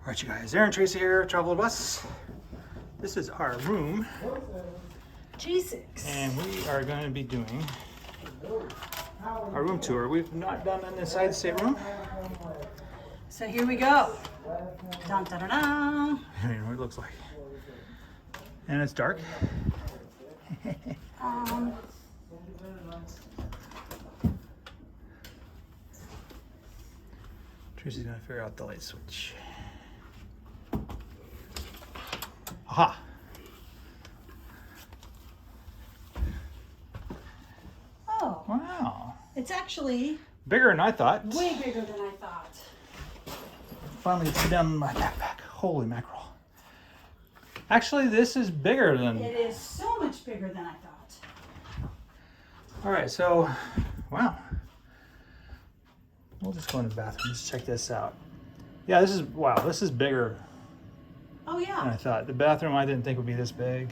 All right, you guys, Aaron Tracy here, Travel Bus. This is our room. G6. And we are going to be doing our room tour. We've not done an inside stateroom. So here we go. Dun, dun, dun, dun. I don't know what it looks like. And it's dark. Tracy's going to figure out the light switch. Aha! Oh, Wow. it's actually Bigger than I thought. way bigger than I thought. Finally sit down in my backpack. Holy mackerel. Actually, this is bigger than... It is so much bigger than I thought. All right, so, wow. We'll just go in the bathroom. Let's check this out. Yeah, this is, wow, this is bigger Oh than I yeah. thought. The bathroom I didn't think would be this big.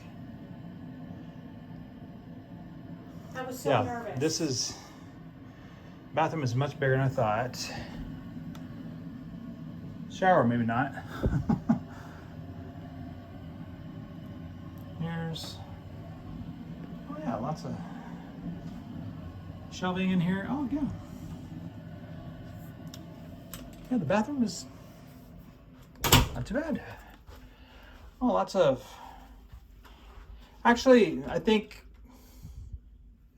I was so Yeah, nervous. this is, bathroom is much bigger than I thought. Shower, maybe not. Here's, oh yeah, lots of shelving in here. Oh yeah. Yeah, the bathroom is not too bad. Oh, lots of, actually, I think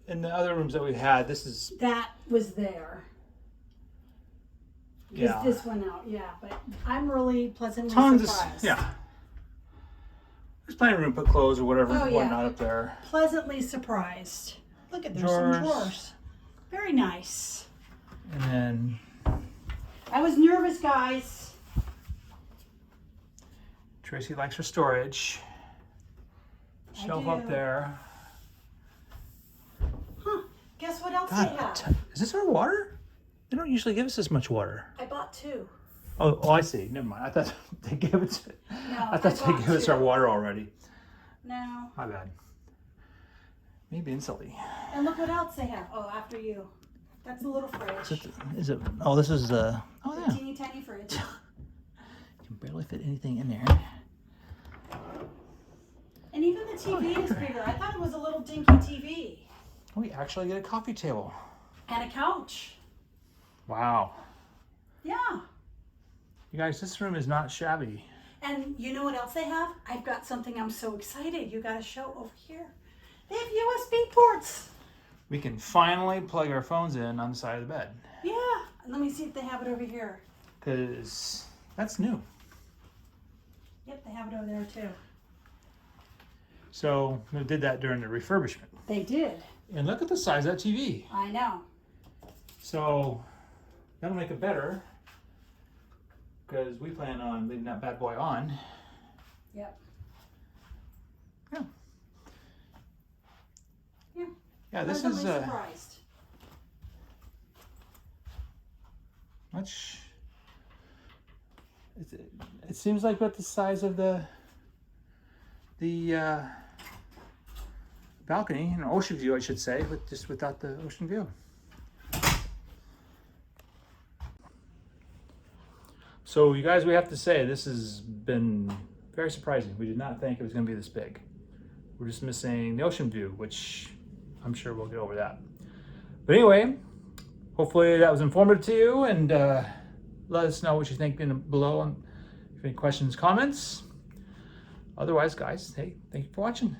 in the other rooms that we had, this is, That was there. yeah. This went out, yeah. But I'm really pleasantly Tons of, surprised. yeah. There's plenty of room to put clothes or whatever, Oh, yeah. whatnot up there. Pleasantly surprised. Look at there's some Drawers. drawers. Very nice. And then I was nervous, guys. Tracy likes her storage. I Shelf do. up there. Huh. Guess what else they God, have? is this our water? They don't usually give us this much water. I bought two. Oh, I see. Never mind. I thought they gave it. No, I thought they bought gave us two. our water already. No. My bad. Maybe instantly. And look what else they have. Oh, after you. That's a little fridge. Is it? Oh, this is oh It's a yeah. teeny tiny fridge. You can barely fit anything in there. And even the TV is bigger. I thought it was a little dinky TV. We actually get a coffee table. And a couch. Wow. Yeah. You guys, this room is not shabby. And you know what else they have? I've got something I'm so excited. You got to show over here. They have USB ports. We can finally plug our phones in on the side of the bed. Yeah. And let me see if they have it over here. Because that's new. Yep, they have it over there too. So we did that during the refurbishment. They did. And look at the size of that TV. I know. So that'll make it better. Because we plan on leaving that bad boy on. Yep. Yeah. Yeah. Yeah, this Pleasantly is surprised. much. It seems like about the size of the balcony, an ocean view, I should say, but just without the ocean view. So, you guys, we have to say this has been very surprising. We did not think it was going to be this big. We're just missing the ocean view, which I'm sure we'll get over that. But anyway, hopefully that was informative to you, and let us know what you think below, and if you have any questions, comments. Otherwise, guys, hey, thank you for watching.